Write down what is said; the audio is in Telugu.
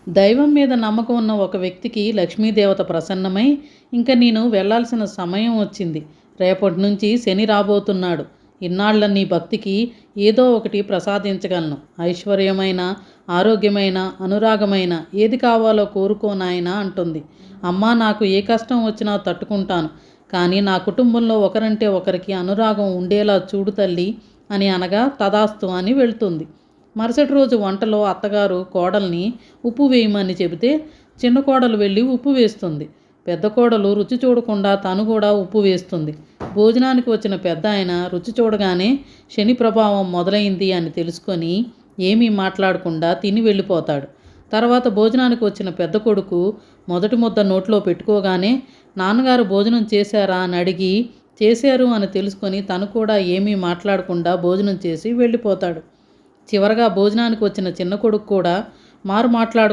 దైవం మీద నమ్మకం ఉన్న ఒక వ్యక్తికి లక్ష్మీదేవత ప్రసన్నమై, ఇంక నేను వెళ్ళాల్సిన సమయం వచ్చింది. రేపటి నుంచి శని రాబోతున్నాడు. ఇన్నాళ్ల నీ భక్తికి ఏదో ఒకటి ప్రసాదించగలను. ఐశ్వర్యమైన, ఆరోగ్యమైన, అనురాగమైన ఏది కావాలో కోరుకో నాయనా అంటుంది. అమ్మా, నాకు ఏ కష్టం వచ్చినా తట్టుకుంటాను. కానీ నా కుటుంబంలో ఒకరంటే ఒకరికి అనురాగం ఉండేలా చూడు తల్లి అని అనగా తదాస్తు అని వెళ్తుంది. మరుసటి రోజు వంటలో అత్తగారు కోడల్ని ఉప్పు వేయమని చెబితే చిన్న కోడలు వెళ్ళి ఉప్పు వేస్తుంది. పెద్ద కోడలు రుచి చూడకుండా తను కూడా ఉప్పు వేస్తుంది. భోజనానికి వచ్చిన పెద్ద ఆయన రుచి చూడగానే శని ప్రభావం మొదలైంది అని తెలుసుకొని ఏమీ మాట్లాడకుండా తిని వెళ్ళిపోతాడు. తర్వాత భోజనానికి వచ్చిన పెద్ద కొడుకు మొదటి ముద్ద నోట్లో పెట్టుకోగానే నాన్నగారు భోజనం చేశారా అని అడిగి చేశారు అని తెలుసుకొని తను కూడా ఏమీ మాట్లాడకుండా భోజనం చేసి వెళ్ళిపోతాడు. చివరగా భోజనానికి వచ్చిన చిన్న కొడుకు కూడా మాట్లాడు